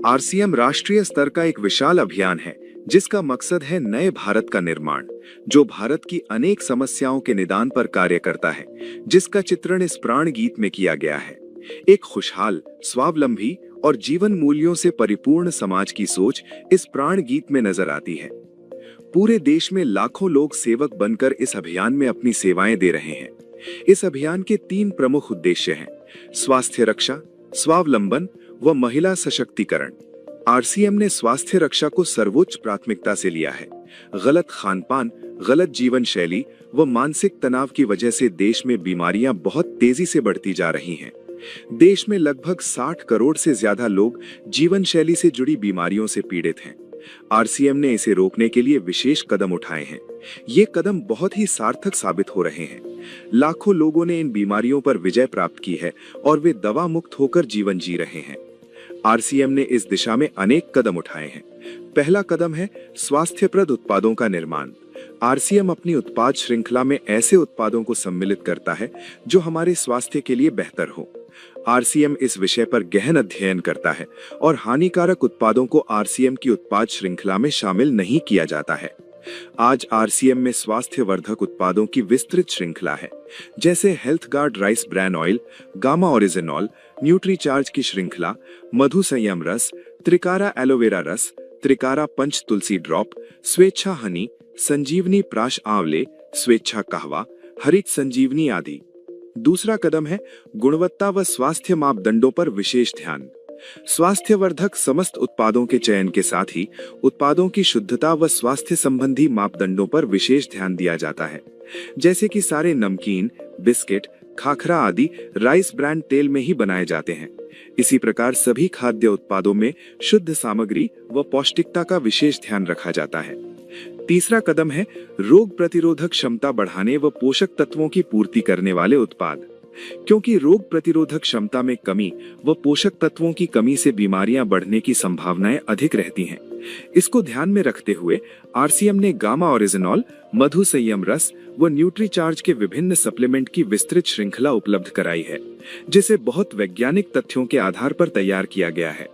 RCM राष्ट्रीय स्तर का एक विशाल अभियान है जिसका मकसद है नए भारत का निर्माण, जो भारत की अनेक समस्याओं के निदान पर कार्य करता है, जिसका चित्रण इस प्राण गीत में किया गया है। एक खुशहाल, स्वावलंबी और जीवन मूल्यों से परिपूर्ण समाज की सोच इस प्राण गीत में नजर आती है। पूरे देश में लाखों लोग सेवक बनकर इस अभियान में अपनी सेवाएं दे रहे हैं। इस अभियान के 3 प्रमुख उद्देश्य हैं: स्वास्थ्य रक्षा, स्वावलंबन व महिला सशक्तिकरण। आरसीएम ने स्वास्थ्य रक्षा को सर्वोच्च प्राथमिकता से लिया है। गलत खानपान, गलत जीवन शैली व मानसिक तनाव की वजह से देश में बीमारियां बहुत तेजी से बढ़ती जा रही हैं। देश में लगभग 60 करोड़ से ज्यादा लोग जीवन शैली से जुड़ी बीमारियों से पीड़ित हैं। आरसीएम ने इसे रोकने के लिए विशेष कदम उठाए हैं। ये कदम बहुत ही सार्थक साबित हो रहे हैं। लाखों लोगों ने इन बीमारियों पर विजय प्राप्त की है और वे दवा मुक्त होकर जीवन जी रहे हैं। आरसीएम ने इस दिशा में अनेक कदम उठाए हैं। पहला कदम है स्वास्थ्यप्रद उत्पादों का निर्माण। आरसीएम अपनी उत्पाद श्रृंखला में ऐसे उत्पादों को सम्मिलित करता है जो हमारे स्वास्थ्य के लिए बेहतर हो। आरसीएम इस विषय पर गहन अध्ययन करता है और हानिकारक उत्पादों को आरसीएम की उत्पाद श्रृंखला में शामिल नहीं किया जाता है। आज आरसीएम में स्वास्थ्यवर्धक उत्पादों की विस्तृत श्रृंखला है, जैसे health guard rice bran oil, gamma oryzanol, Nutricharge की श्रृंखला, मधु संयम रस, त्रिकारा एलोवेरा रस, त्रिकारा पंच तुलसी ड्रॉप, स्वेच्छा हनी, संजीवनी प्राश आंवले, स्वेच्छा कहवा, हरित संजीवनी आदि। दूसरा कदम है गुणवत्ता व स्वास्थ्य मापदंडों पर विशेष ध्यान। स्वास्थ्यवर्धक समस्त उत्पादों के चयन के साथ ही उत्पादों की शुद्धता व स्वास्थ्य संबंधी मापदंडों पर विशेष ध्यान दिया जाता है, जैसे कि सारे नमकीन, बिस्किट, खाखरा आदि राइस ब्रांड तेल में ही बनाए जाते हैं। इसी प्रकार सभी खाद्य उत्पादों में शुद्ध सामग्री व पौष्टिकता का विशेष ध्यान रखा जाता है। तीसरा कदम है रोग प्रतिरोधक क्षमता बढ़ाने व पोषक तत्वों की पूर्ति करने वाले उत्पाद। क्योंकि रोग प्रतिरोधक क्षमता में कमी व पोषक तत्वों की कमी से बीमारियां बढ़ने की संभावनाएं अधिक रहती हैं। इसको ध्यान में रखते हुए आरसीएम ने गामा ओरिजिनॉल, मधु संयम रस व न्यूट्रीचार्ज के विभिन्न सप्लीमेंट की विस्तृत श्रृंखला उपलब्ध कराई है, जिसे बहुत वैज्ञानिक तथ्यों के आधार पर तैयार किया गया है।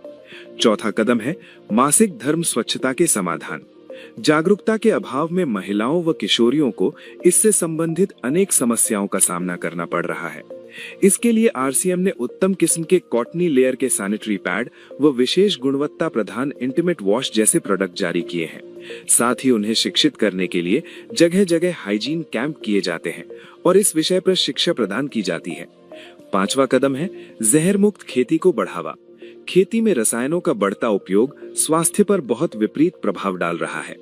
चौथा कदम है मासिक धर्म स्वच्छता के समाधान। जागरूकता के अभाव में महिलाओं व किशोरियों को इससे संबंधित अनेक समस्याओं का सामना करना पड़ रहा है। इसके लिए आरसीएम ने उत्तम किस्म के कॉटनी लेयर के सैनिटरी पैड व विशेष गुणवत्ता प्रधान इंटीमेट वॉश जैसे प्रोडक्ट जारी किए हैं। साथ ही उन्हें शिक्षित करने के लिए जगह जगह हाइजीन कैंप किए जाते हैं और इस विषय पर शिक्षा प्रदान की जाती है। पांचवा कदम है जहर मुक्त खेती को बढ़ावा। खेती में रसायनों का बढ़ता उपयोग स्वास्थ्य पर बहुत विपरीत प्रभाव डाल रहा है।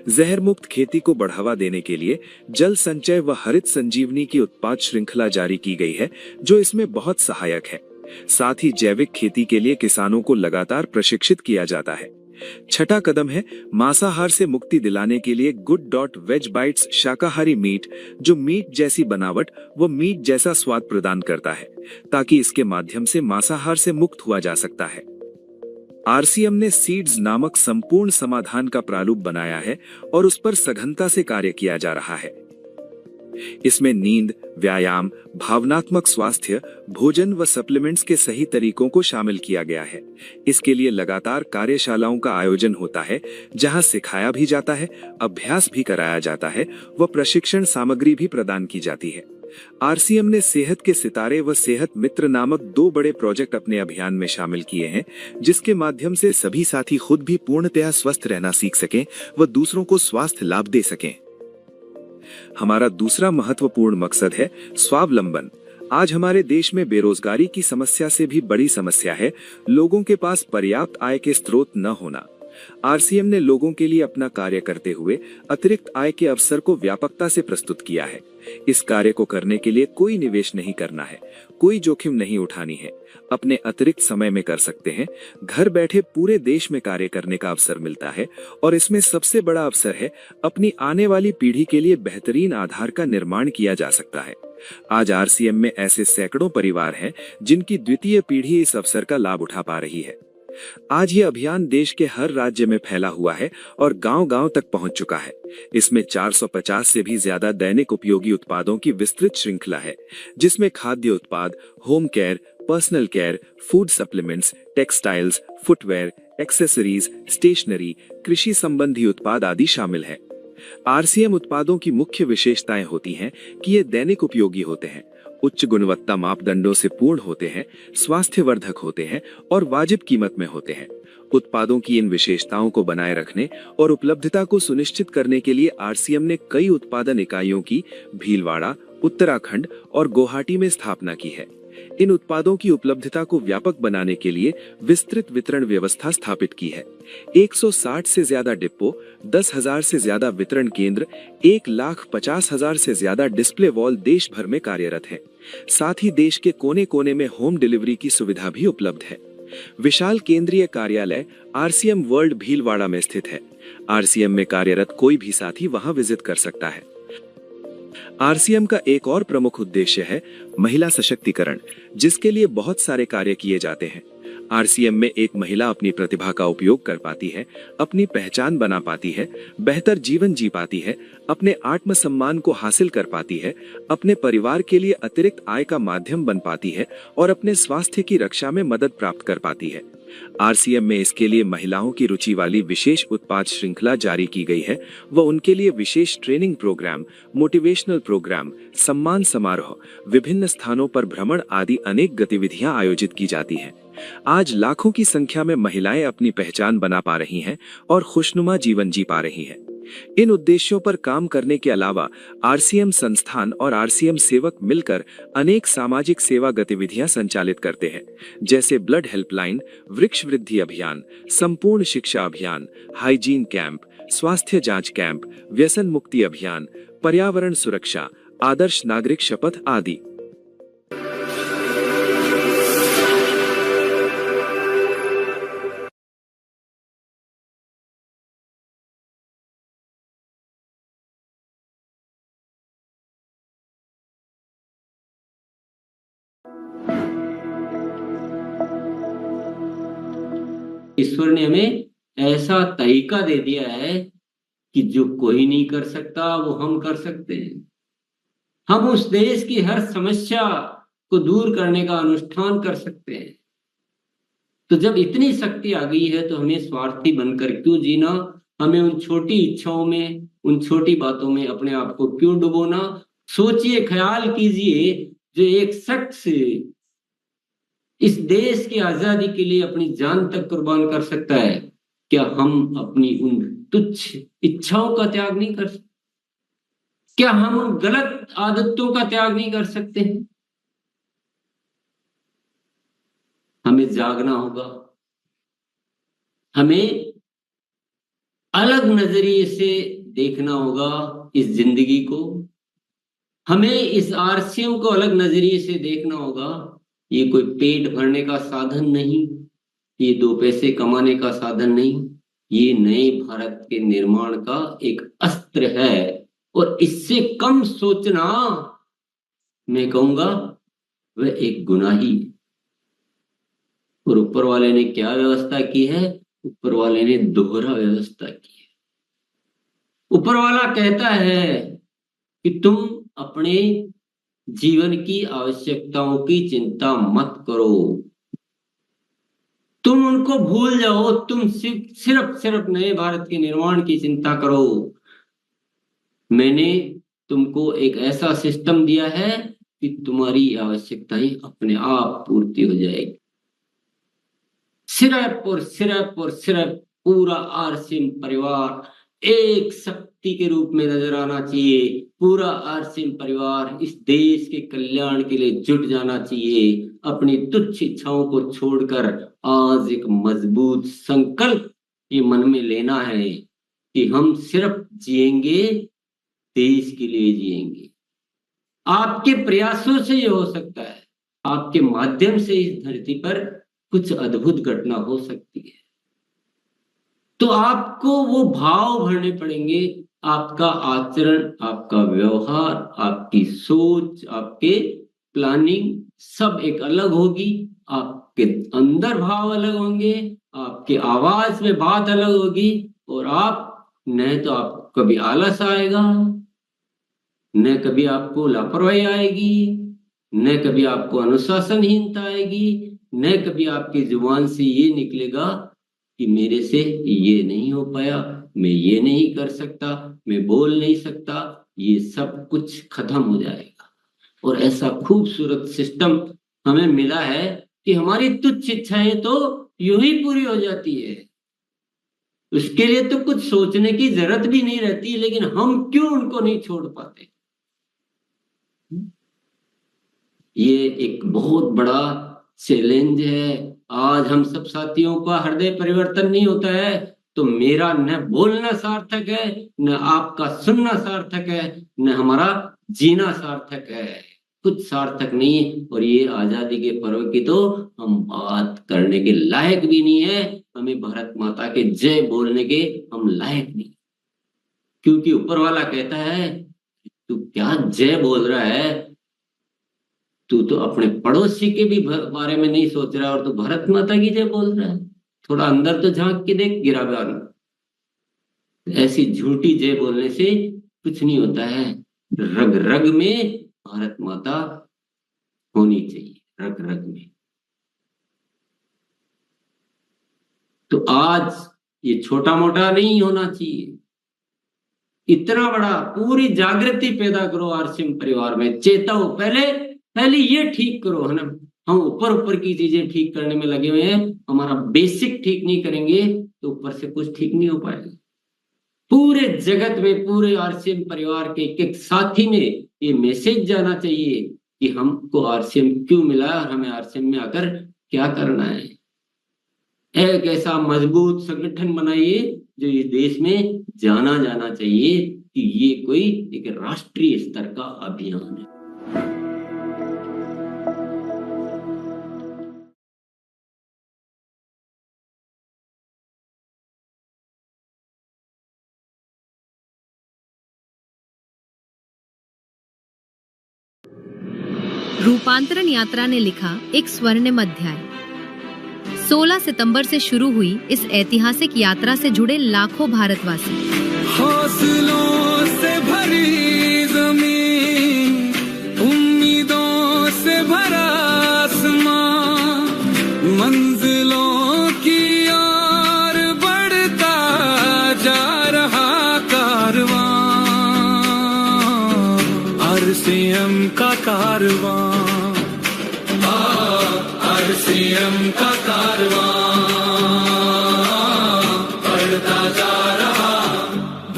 जहर मुक्त खेती को बढ़ावा देने के लिए जल संचय व हरित संजीवनी की उत्पाद श्रृंखला जारी की गई है, जो इसमें बहुत सहायक है। साथ ही जैविक खेती के लिए किसानों को लगातार प्रशिक्षित किया जाता है। छठा कदम है मांसाहार से मुक्ति दिलाने के लिए गुड.वेज बाइट्स शाकाहारी मीट, जो मीट जैसी बनावट व मीट जैसा स्वाद प्रदान करता है, ताकि इसके माध्यम से मांसाहार से मुक्त हुआ जा सकता है। आरसीएम ने सीड्स नामक संपूर्ण समाधान का प्रारूप बनाया है और उस पर सघनता से कार्य किया जा रहा है। इसमें नींद, व्यायाम, भावनात्मक स्वास्थ्य, भोजन व सप्लीमेंट्स के सही तरीकों को शामिल किया गया है। इसके लिए लगातार कार्यशालाओं का आयोजन होता है, जहां सिखाया भी जाता है, अभ्यास भी कराया जाता है व प्रशिक्षण सामग्री भी प्रदान की जाती है। आरसीएम ने सेहत के सितारे व सेहत मित्र नामक 2 बड़े प्रोजेक्ट अपने अभियान में शामिल किए हैं, जिसके माध्यम से सभी साथी खुद भी पूर्णतया स्वस्थ रहना सीख सकें व दूसरों को स्वास्थ्य लाभ दे सकें। हमारा दूसरा महत्वपूर्ण मकसद है स्वावलंबन। आज हमारे देश में बेरोजगारी की समस्या से भी बड़ी समस्या है लोगों के पास पर्याप्त आय के स्रोत न होना। आरसीएम ने लोगों के लिए अपना कार्य करते हुए अतिरिक्त आय के अवसर को व्यापकता से प्रस्तुत किया है। इस कार्य को करने के लिए कोई निवेश नहीं करना है, कोई जोखिम नहीं उठानी है, अपने अतिरिक्त समय में कर सकते हैं। घर बैठे पूरे देश में कार्य करने का अवसर मिलता है और इसमें सबसे बड़ा अवसर है अपनी आने वाली पीढ़ी के लिए बेहतरीन आधार का निर्माण किया जा सकता है। आज आरसीएम में ऐसे सैकड़ों परिवार हैं जिनकी द्वितीय पीढ़ी इस अवसर का लाभ उठा पा रही है। आज ये अभियान देश के हर राज्य में फैला हुआ है और गांव-गांव तक पहुंच चुका है। इसमें 450 से भी ज्यादा दैनिक उपयोगी उत्पादों की विस्तृत श्रृंखला है, जिसमें खाद्य उत्पाद, home care, personal care, food supplements, textiles, footwear, accessories, stationery, कृषि संबंधी उत्पाद आदि शामिल है। आरसीएम उत्पादों की मुख्य विशेषताएं होती हैं कि ये दैनिक उपयोगी होते हैं, उच्च गुणवत्ता मापदंडों से पूर्ण होते हैं, स्वास्थ्यवर्धक होते हैं और वाजिब कीमत में होते हैं। उत्पादों की इन विशेषताओं को बनाए रखने और उपलब्धता को सुनिश्चित करने के लिए आरसीएम ने कई उत्पादन इकाइयों की भीलवाड़ा, उत्तराखंड और गुवाहाटी में स्थापना की है। इन उत्पादों की उपलब्धता को व्यापक बनाने के लिए विस्तृत वितरण व्यवस्था स्थापित की है। 160 से ज्यादा डिपो, 10,000 से ज्यादा वितरण केंद्र, 1,50,000 से ज्यादा डिस्प्ले वॉल देश भर में कार्यरत हैं। साथ ही देश के कोने कोने में होम डिलीवरी की सुविधा भी उपलब्ध है। विशाल केंद्रीय कार्यालय आरसीएम वर्ल्ड भीलवाड़ा में स्थित है। आरसीएम में कार्यरत कोई भी साथी वहां विजिट कर सकता है। आरसीएम का एक और प्रमुख उद्देश्य है महिला सशक्तिकरण, जिसके लिए बहुत सारे कार्य किए जाते हैं। आरसीएम में एक महिला अपनी प्रतिभा का उपयोग कर पाती है, अपनी पहचान बना पाती है, बेहतर जीवन जी पाती है, अपने आत्मसम्मान को हासिल कर पाती है, अपने परिवार के लिए अतिरिक्त आय का माध्यम बन पाती है और अपने स्वास्थ्य की रक्षा में मदद प्राप्त कर पाती है। आरसीएम में इसके लिए महिलाओं की रुचि वाली विशेष उत्पाद श्रृंखला जारी की गई है व उनके लिए विशेष ट्रेनिंग प्रोग्राम, मोटिवेशनल प्रोग्राम, सम्मान समारोह, विभिन्न स्थानों पर भ्रमण आदि अनेक गतिविधियां आयोजित की जाती हैं। आज लाखों की संख्या में महिलाएं अपनी पहचान बना पा रही हैं और खुशनुमा जीवन जी पा रही हैं। इन उद्देश्यों पर काम करने के अलावा आरसीएम संस्थान और आरसीएम सेवक मिलकर अनेक सामाजिक सेवा गतिविधियां संचालित करते हैं, जैसे ब्लड हेल्पलाइन, वृक्ष वृद्धि अभियान, संपूर्ण शिक्षा अभियान, हाइजीन कैंप, स्वास्थ्य जांच कैंप, व्यसन मुक्ति अभियान, पर्यावरण सुरक्षा, आदर्श नागरिक शपथ आदि। ईश्वर ने हमें ऐसा तरीका दे दिया है कि जो कोई नहीं कर सकता वो हम कर सकते हैं। हम उस देश की हर समस्या को दूर करने का अनुष्ठान कर सकते हैं। तो जब इतनी शक्ति आ गई है तो हमें स्वार्थी बनकर क्यों जीना? हमें उन छोटी इच्छाओं में, उन छोटी बातों में अपने आप को क्यों डुबोना? सोचिए, ख्याल कीजिए, जो एक शख्स इस देश की आजादी के लिए अपनी जान तक कुर्बान कर सकता है, क्या हम अपनी उन तुच्छ इच्छाओं का त्याग नहीं कर सकते? क्या हम उन गलत आदतों का त्याग नहीं कर सकते हैं? हमें जागना होगा, हमें अलग नजरिए से देखना होगा इस जिंदगी को, हमें इस आरसीएम को अलग नजरिए से देखना होगा। ये कोई पेट भरने का साधन नहीं, ये दो पैसे कमाने का साधन नहीं, ये नए भारत के निर्माण का एक अस्त्र है। और इससे कम सोचना, मैं कहूंगा, वह एक गुनाही है। और ऊपर वाले ने क्या व्यवस्था की है? ऊपर वाले ने दोहरा व्यवस्था की है। ऊपर वाला कहता है कि तुम अपने जीवन की आवश्यकताओं की चिंता मत करो, तुम उनको भूल जाओ, तुम सिर्फ नए भारत के निर्माण की चिंता करो। मैंने तुमको एक ऐसा सिस्टम दिया है कि तुम्हारी आवश्यकताएं अपने आप पूर्ति हो जाएगी। सिर्फ पूरा आरसीएम परिवार एक शक्ति के रूप में नजर आना चाहिए। पूरा आरसीएम परिवार इस देश के कल्याण के लिए जुट जाना चाहिए। अपनी तुच्छ इच्छाओं को छोड़कर आज एक मजबूत संकल्प ये मन में लेना है कि हम सिर्फ जिएंगे, देश के लिए जिएंगे। आपके प्रयासों से ये हो सकता है, आपके माध्यम से इस धरती पर कुछ अद्भुत घटना हो सकती है। तो आपको वो भाव भरने पड़ेंगे। आपका आचरण, आपका व्यवहार, आपकी सोच, आपके प्लानिंग सब एक अलग होगी। आपके अंदर भाव अलग होंगे, आपके आवाज में बात अलग होगी। और आप न तो आपको कभी आलस आएगा, न कभी आपको लापरवाही आएगी, न कभी आपको अनुशासनहीनता आएगी, न कभी आपकी जुबान से ये निकलेगा कि मेरे से ये नहीं हो पाया, मैं ये नहीं कर सकता, मैं बोल नहीं सकता, ये सब कुछ खत्म हो जाएगा। और ऐसा खूबसूरत सिस्टम हमें मिला है कि हमारी तुच्छ इच्छाएं तो यूं ही पूरी हो जाती है। उसके लिए तो कुछ सोचने की जरूरत भी नहीं रहती, लेकिन हम क्यों उनको नहीं छोड़ पाते। ये एक बहुत बड़ा चैलेंज है। आज हम सब साथियों का हृदय परिवर्तन नहीं होता है तो मेरा न बोलना सार्थक है, न आपका सुनना सार्थक है, न हमारा जीना सार्थक है। कुछ सार्थक नहीं है। और ये आजादी के पर्व की तो हम बात करने के लायक भी नहीं है। हमें भारत माता के जय बोलने के हम लायक नहीं, क्योंकि ऊपर वाला कहता है तू क्या जय बोल रहा है, तू तो अपने पड़ोसी के भी बारे में नहीं सोच रहा और तू भारत माता की जय बोल रहा है। थोड़ा अंदर तो झांक के देख गिराबान। ऐसी झूठी जय बोलने से कुछ नहीं होता है। रग रग में भारत माता होनी चाहिए, रग रग में। तो आज ये छोटा मोटा नहीं होना चाहिए, इतना बड़ा। पूरी जागृति पैदा करो आरसीएम परिवार में, चेताओ। पहले ये ठीक करो, है ना। हम ऊपर ऊपर की चीजें ठीक करने में लगे हुए हैं, हमारा बेसिक ठीक नहीं करेंगे तो ऊपर से कुछ ठीक नहीं हो पाएगा। पूरे जगत में, पूरे आरसीएम परिवार के एक साथी में ये मैसेज जाना चाहिए कि हमको आरसीएम क्यों मिला और हमें आरसीएम में आकर क्या करना है। एक ऐसा मजबूत संगठन बनाइए जो इस देश में जाना जाना चाहिए कि ये कोई एक राष्ट्रीय स्तर का अभियान है। रूपांतरण यात्रा ने लिखा एक स्वर्णिम अध्याय। 16 सितंबर से शुरू हुई इस ऐतिहासिक यात्रा से जुड़े लाखों भारतवासी। हौसलों से भरी ज़मीं, उम्मीदों से भरा आसमां, मंजिलों की ओर बढ़ता जा रहा कारवां, आरसीएम का कारवां, आरसीएम का कारवां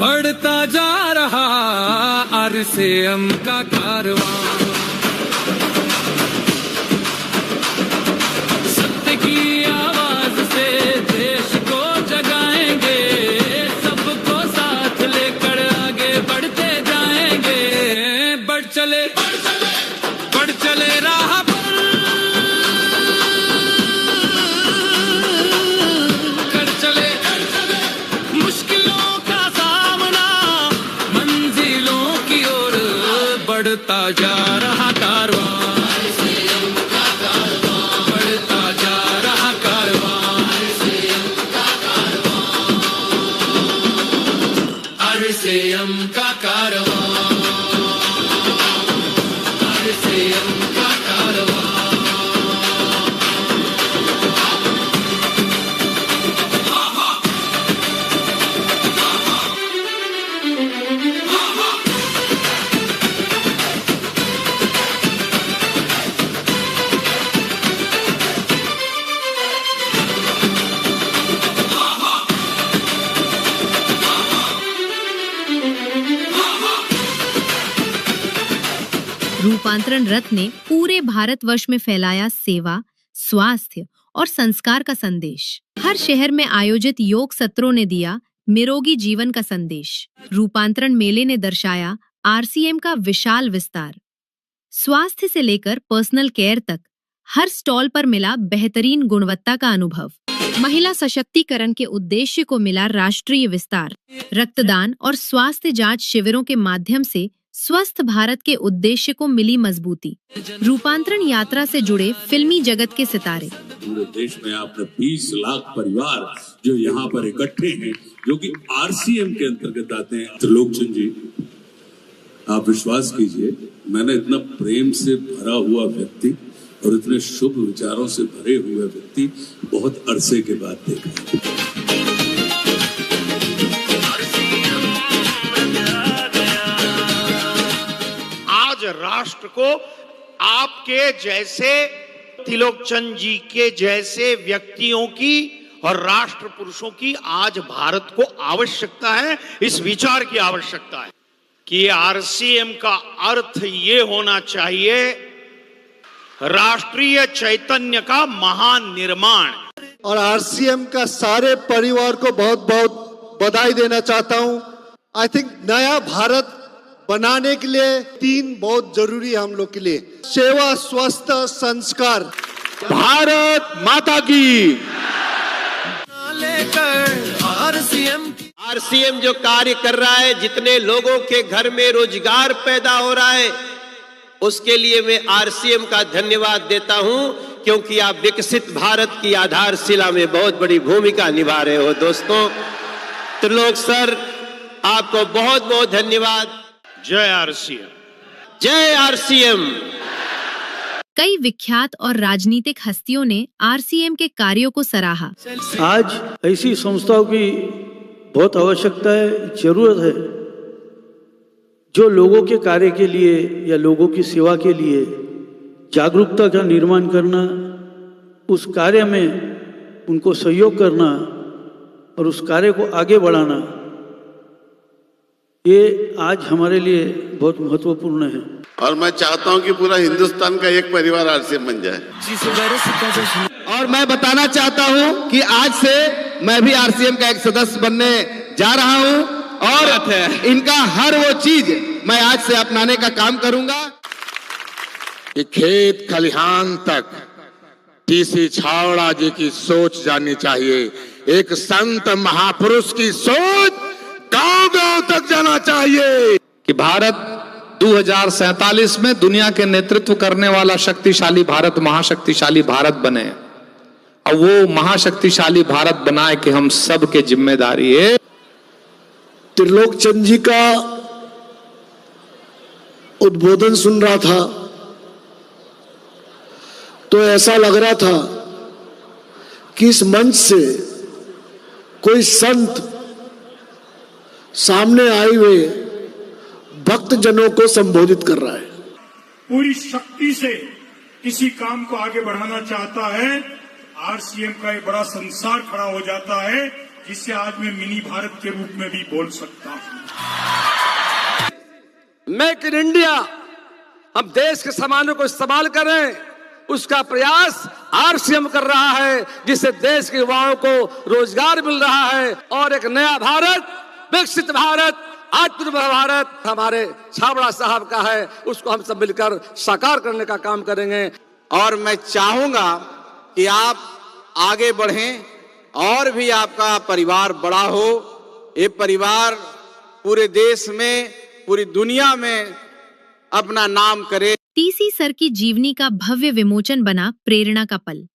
बढ़ता जा रहा आरसीएम का कारवां। सत्य की आवाज से देश को जगाएंगे, सबको साथ लेकर आगे बढ़ते जाएंगे। बढ़ चले राह पर, कर चले मुश्किलों का सामना, मंजिलों की ओर बढ़ता जा रहा कारवां, बढ़ता जा रहा कारवां, आरसीएम का कारवां, आरसीएम का कारवां। रूपांतरण रथ ने पूरे भारतवर्ष में फैलाया सेवा, स्वास्थ्य और संस्कार का संदेश। हर शहर में आयोजित योग सत्रों ने दिया निरोगी जीवन का संदेश। रूपांतरण मेले ने दर्शाया आरसीएम का विशाल विस्तार। स्वास्थ्य से लेकर पर्सनल केयर तक हर स्टॉल पर मिला बेहतरीन गुणवत्ता का अनुभव। महिला सशक्तिकरण के उद्देश्य को मिला राष्ट्रीय विस्तार। रक्तदान और स्वास्थ्य जांच शिविरों के माध्यम से स्वस्थ भारत के उद्देश्य को मिली मजबूती। रूपांतरण यात्रा से जुड़े फिल्मी जगत के सितारे। पूरे देश में आपने 20 लाख परिवार जो यहाँ पर इकट्ठे हैं, जो कि आरसीएम के अंतर्गत आते हैं। त्रिलोकचंद जी, आप विश्वास कीजिए, मैंने इतना प्रेम से भरा हुआ व्यक्ति और इतने शुभ विचारों से भरे हुए व्यक्ति बहुत अरसे के बाद देखा। आज राष्ट्र को आपके जैसे त्रिलोकचंद जी के जैसे व्यक्तियों की और राष्ट्र पुरुषों की आज भारत को आवश्यकता है। इस विचार की आवश्यकता है कि आरसीएम का अर्थ ये होना चाहिए राष्ट्रीय चैतन्य का महान निर्माण। और आरसीएम का सारे परिवार को बहुत बहुत बधाई देना चाहता हूं। आई थिंक नया भारत बनाने के लिए 3 बहुत जरूरी है हम लोग के लिए: सेवा, स्वास्थ्य, संस्कार। भारत माता की। आरसीएम जो कार्य कर रहा है, जितने लोगों के घर में रोजगार पैदा हो रहा है, उसके लिए मैं आरसीएम का धन्यवाद देता हूं, क्योंकि आप विकसित भारत की आधारशिला में बहुत बड़ी भूमिका निभा रहे हो। दोस्तों, त्रिलोक सर, आपको बहुत बहुत धन्यवाद। जय आरसीएम, जय आरसीएम। कई विख्यात और राजनीतिक हस्तियों ने आरसीएम के कार्यों को सराहा। आज ऐसी संस्थाओं की बहुत आवश्यकता है, जरूरत है, जो लोगों के कार्य के लिए या लोगों की सेवा के लिए जागरूकता का निर्माण करना, उस कार्य में उनको सहयोग करना और उस कार्य को आगे बढ़ाना, ये आज हमारे लिए बहुत महत्वपूर्ण है। और मैं चाहता हूं कि पूरा हिंदुस्तान का एक परिवार आरसीएम बन जाए। और मैं बताना चाहता हूं कि आज से मैं भी आरसीएम का एक सदस्य बनने जा रहा हूं और इनका हर वो चीज मैं आज से अपनाने का काम करूंगा। कि खेत खलिहान तक टीसी छावड़ा जी की सोच जानी चाहिए। एक संत महापुरुष की सोच गांव-गांव तक जाना चाहिए कि भारत 2047 में दुनिया के नेतृत्व करने वाला शक्तिशाली भारत, महाशक्तिशाली भारत बने। और वो महाशक्तिशाली भारत बनाए कि हम सब के जिम्मेदारी है। त्रिलोकचंद जी का उद्बोधन सुन रहा था तो ऐसा लग रहा था कि इस मंच से कोई संत सामने आए हुए भक्त जनों को संबोधित कर रहा है। पूरी शक्ति से किसी काम को आगे बढ़ाना चाहता है, आरसीएम का एक बड़ा संसार खड़ा हो जाता है, जिससे आज मैं मिनी भारत के रूप में भी बोल सकता हूं। मेक इन इंडिया, हम देश के सामानों को इस्तेमाल करें, उसका प्रयास आरसीएम कर रहा है, जिससे देश के युवाओं को रोजगार मिल रहा है और एक नया भारत, विकसित भारत, आत्मनिर्भर भारत हमारे छाबड़ा साहब का है, उसको हम सब मिलकर साकार करने का काम करेंगे। और मैं चाहूंगा कि आप आगे बढ़ें और भी आपका परिवार बड़ा हो। ये परिवार पूरे देश में, पूरी दुनिया में अपना नाम करे। टीसी सर की जीवनी का भव्य विमोचन बना प्रेरणा का पल।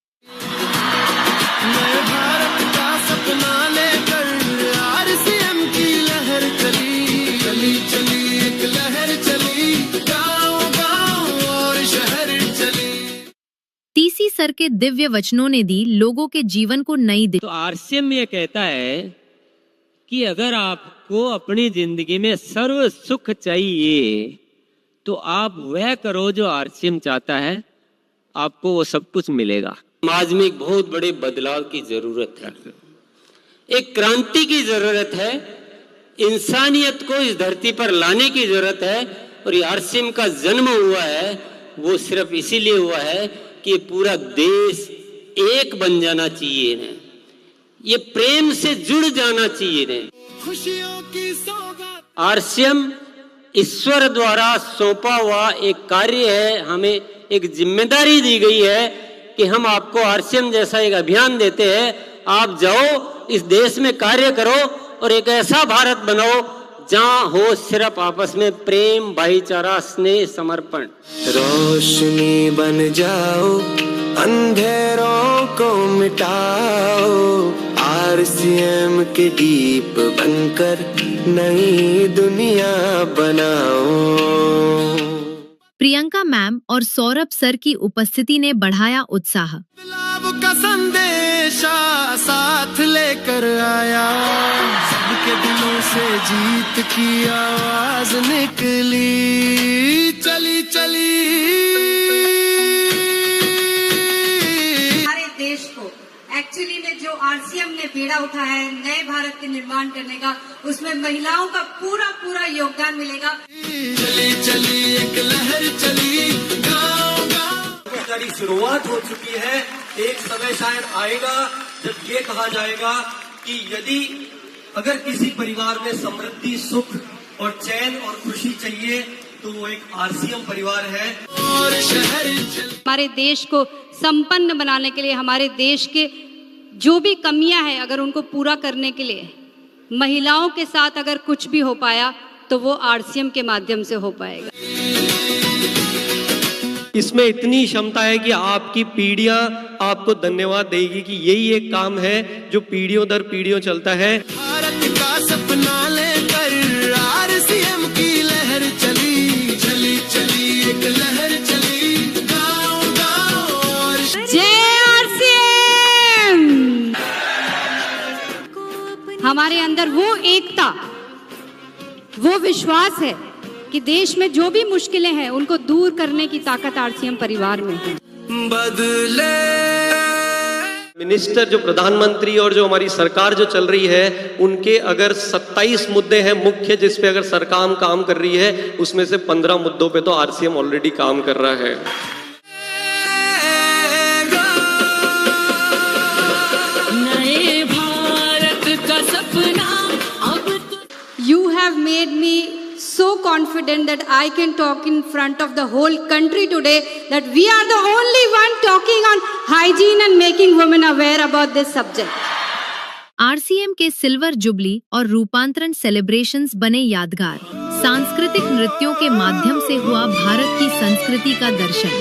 टीसी सर के दिव्य वचनों ने दी लोगों के जीवन को नई दिशा। तो आरसीएम ये कहता है कि अगर आपको अपनी जिंदगी में सर्व सुख चाहिए तो आप वह करो जो आरसीएम चाहता है, आपको वो सब कुछ मिलेगा। समाज में एक बहुत बड़े बदलाव की जरूरत है, एक क्रांति की जरूरत है, इंसानियत को इस धरती पर लाने की जरूरत है। और ये आरसीएम का जन्म हुआ है, वो सिर्फ इसीलिए हुआ है कि पूरा देश एक बन जाना चाहिए ने, ये प्रेम से जुड़ जाना चाहिए ने। खुशियों की सौगात आरसीएम ईश्वर द्वारा सौंपा हुआ एक कार्य है। हमें एक जिम्मेदारी दी गई है कि हम आपको आरसीएम जैसा एक अभियान देते हैं, आप जाओ इस देश में कार्य करो और एक ऐसा भारत बनाओ जहां हो सिर्फ आपस में प्रेम, भाईचारा, स्नेह, समर्पण। रोशनी बन जाओ, अंधेरों को मिटाओ, आरसीएम के दीप बनकर नई दुनिया बनाओ। प्रियंका मैम और सौरभ सर की उपस्थिति ने बढ़ाया उत्साह। का संदेशा साथ लेकर आया, सबके दिलों से जीत की आवाज निकली, चली चली। हमारे देश को एक्चुअली में जो आरसीएम ने बीड़ा उठाया है नए भारत के निर्माण करने का, उसमें महिलाओं का पूरा पूरा योगदान मिलेगा। चली चली एक लहर चली, गाँव गाँव की शुरुआत हो चुकी है। एक समय शायद आएगा जब ये कहा जाएगा कि यदि अगर किसी परिवार में समृद्धि, सुख और चैन और खुशी चाहिए तो वो एक आरसीएम परिवार है। और शहर हमारे देश को संपन्न बनाने के लिए, हमारे देश के जो भी कमियां हैं अगर उनको पूरा करने के लिए महिलाओं के साथ अगर कुछ भी हो पाया तो वो आरसीएम के माध्यम से हो पाएगा। इसमें इतनी क्षमता है कि आपकी पीढ़ियां आपको धन्यवाद देगी कि यही एक काम है जो पीढ़ियों दर पीढ़ियों चलता है। भारत का सपना लेकर आरसीएम की लहर चली, चली चली एक लहर चली, गाँव गाँव। जय आरसीएम। हमारे अंदर वो एकता, वो विश्वास है कि देश में जो भी मुश्किलें हैं उनको दूर करने की ताकत आरसीएम परिवार में है। बदले मिनिस्टर, जो प्रधानमंत्री और जो हमारी सरकार जो चल रही है, उनके अगर 27 मुद्दे हैं मुख्य जिस पे अगर सरकार काम कर रही है, उसमें से 15 मुद्दों पे तो आरसीएम ऑलरेडी काम कर रहा है। नए भारत का सपना अब You have made me so confident that I can talk in front of the whole country today that we are the only one talking on hygiene and making women aware about this subject. RCM के silver jubilee और रूपांतरण celebrations बने यादगार। सांस्कृतिक नृत्यों के माध्यम से हुआ भारत की संस्कृति का दर्शन।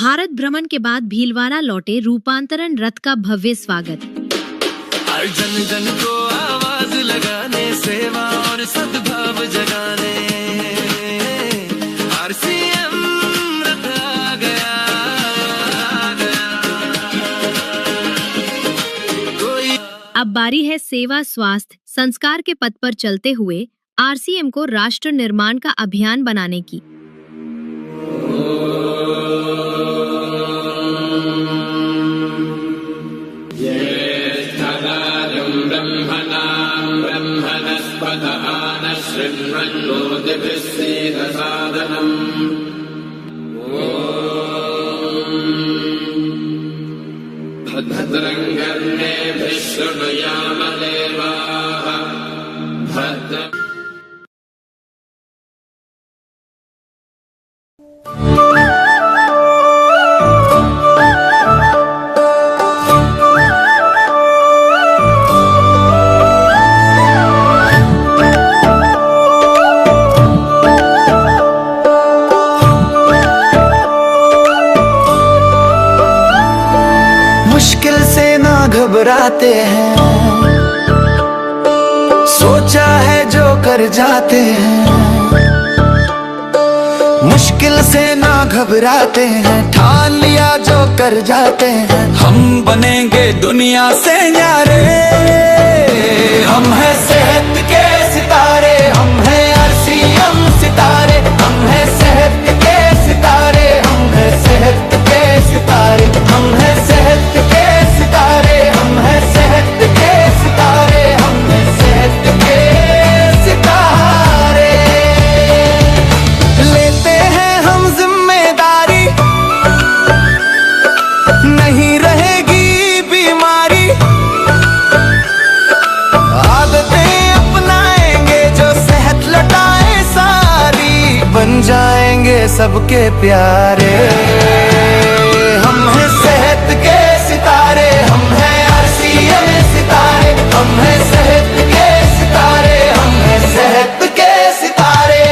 भारत भ्रमण के बाद भीलवाड़ा लौटे रूपांतरण रथ का भव्य स्वागत। हर जन जन को आवाज लगाने, सेवा और सद्भाव जगाने, आरसीएम रथ आ गया, कोई। अब बारी है सेवा, स्वास्थ्य, संस्कार के पथ पर चलते हुए आरसीएम को राष्ट्र निर्माण का अभियान बनाने की। भद्रं कर्णेभिः शृणुयाम देवाः भद्रं। घबराते हैं, सोचा है जो कर जाते हैं, मुश्किल से ना घबराते हैं, ठान लिया जो कर जाते हैं। हम बनेंगे दुनिया से न्यारे, हम हैं सेहत के सितारे, हम हैं आरसीएम सितारे, हम हैं सेहत के सितारे, हम हैं सेहत के सितारे, हम हैं सेहत के सितारे, हम हैं सेहत के सितारे, हम हैं सेहत के सितारे। लेते हैं हम जिम्मेदारी, नहीं रहेगी बीमारी, आदतें अपनाएंगे जो सेहत लौटाए सारी, बन जाएंगे सबके प्यारे। हम हैं सेहत के सितारे, हम हैं आरसीएम सितारे, हम हैं सेहत के सितारे, हम हैं सेहत के सितारे।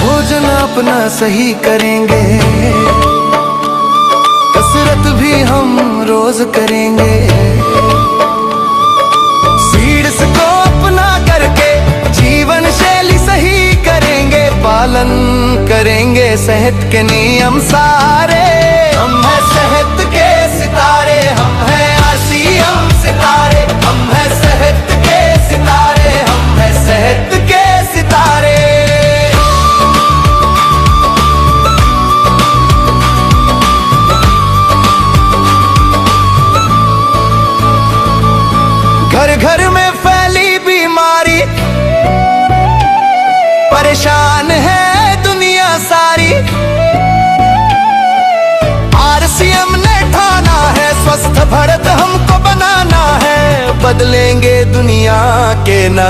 भोजन अपना सही करेंगे, रोज करेंगे। सीड्स को अपना करके जीवन शैली सही करेंगे, पालन करेंगे सेहत के नियम सारे। हम हैं सेहत के सितारे, हम हैं आरसीएम सितारे, हम हैं सेहत के सितारे, हम हैं सेहत के सितारे। घर घर में फैली बीमारी, परेशान है दुनिया सारी। आरसीएम ने ठाना है स्वस्थ भारत हमको बनाना है, बदलेंगे दुनिया के ना